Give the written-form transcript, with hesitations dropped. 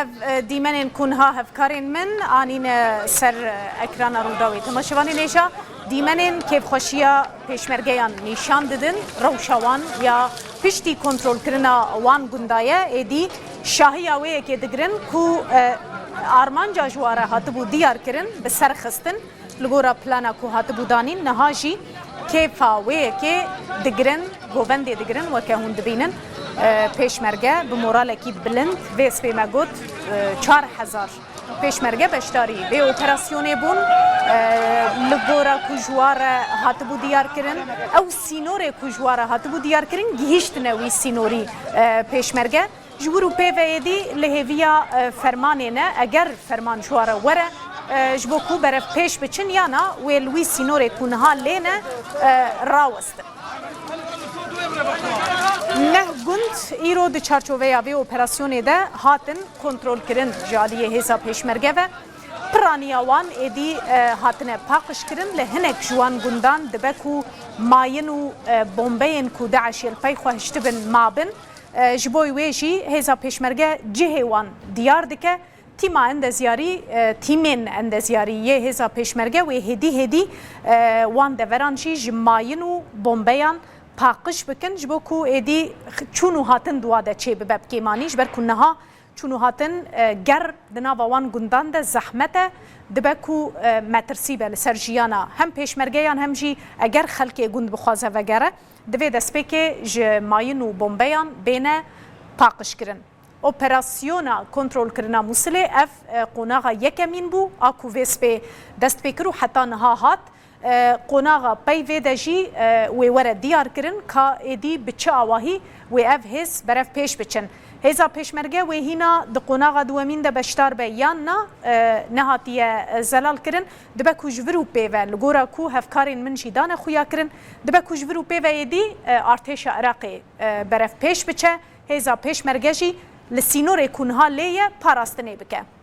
اف دیمن کنها هفکارین من آنین سر اکران روداوی تماشاوانی نیشا دیمن کیف خوشیا پیشمرگیان نشان دادن روشوان یا پشتی کنترل کرنا وان گندایه ایدی شاهی آوه که دگرن کو آرمانجا جواره هاتبو دیار کرن به سر خستن لگورا پلانا کو هاتبو دانین نهاجی کیفا وی که دگرن گوونده دگرن و که هون دبینن پیشمرگه به مورال کی بلند ویس به مگوت 4000 پیشمرگه بشتاری به اپراسیون بون لگورا کجوار هاتبو دیار کرن او سینور کجوار هاتبو دیار کرن گیشت نوی سینوری پیشمرگه جورو پی ویدی لهویا فرمانه نه اگر فرمان جواره وره جبوکو برف پیش بچن یانا و لوی سینور کنها لینه راوست نه گند ایرو د چارچوبه یاوی اپراسیون ده هاتن کنترل کرن جالیه هزا پیشمرگه و پرانیاوان ایدی هاتن پاقش کرن لهنک جوان گندان دبکو ماین و بومبین کو داعش الپی خواهشت بن مابن جبوی ویجی هزا پیشمرگه جهوان دیار دکه تیما اندزیاری تیمین اندزیاری یه هزا پیشمرگه و هدی وان دورانشی جماین و بومبیان پاقش بکن جبو کو ایدی چونو هاتن دواده چه ببب کیمانیش بر کنها چونو هاتن گر دناوا وان گندان ده زحمته دبکو مترسی بل سرجیانا هم پیشمرگیان هم جی اگر خلک گند بخوازه وگره دوی دسپی که جماین و بومبیان بینه پاقش کرن اپراسیونا کنترل کرنا موسله اف قوناغا یکمین بو آکو ویسپی دست بکرو حتی نها هات قوناغا پی ویده جی وی وره دیار کرن که ایدی بچه آواهی وی اف هز برف پیش بچن هزا پیشمرگه وی هینا د قوناغا دوامین ده بشتار به یان نا نهاتیه زلال کرن دبه کجورو پیوه لگورا کو هفکارین من جیدان خویا کرن دبه کجورو پیوه ایدی ارتش عراقی برف پیش بچه هزا پیشمرگه جی لسینور کنها لیه پاراستنه بکه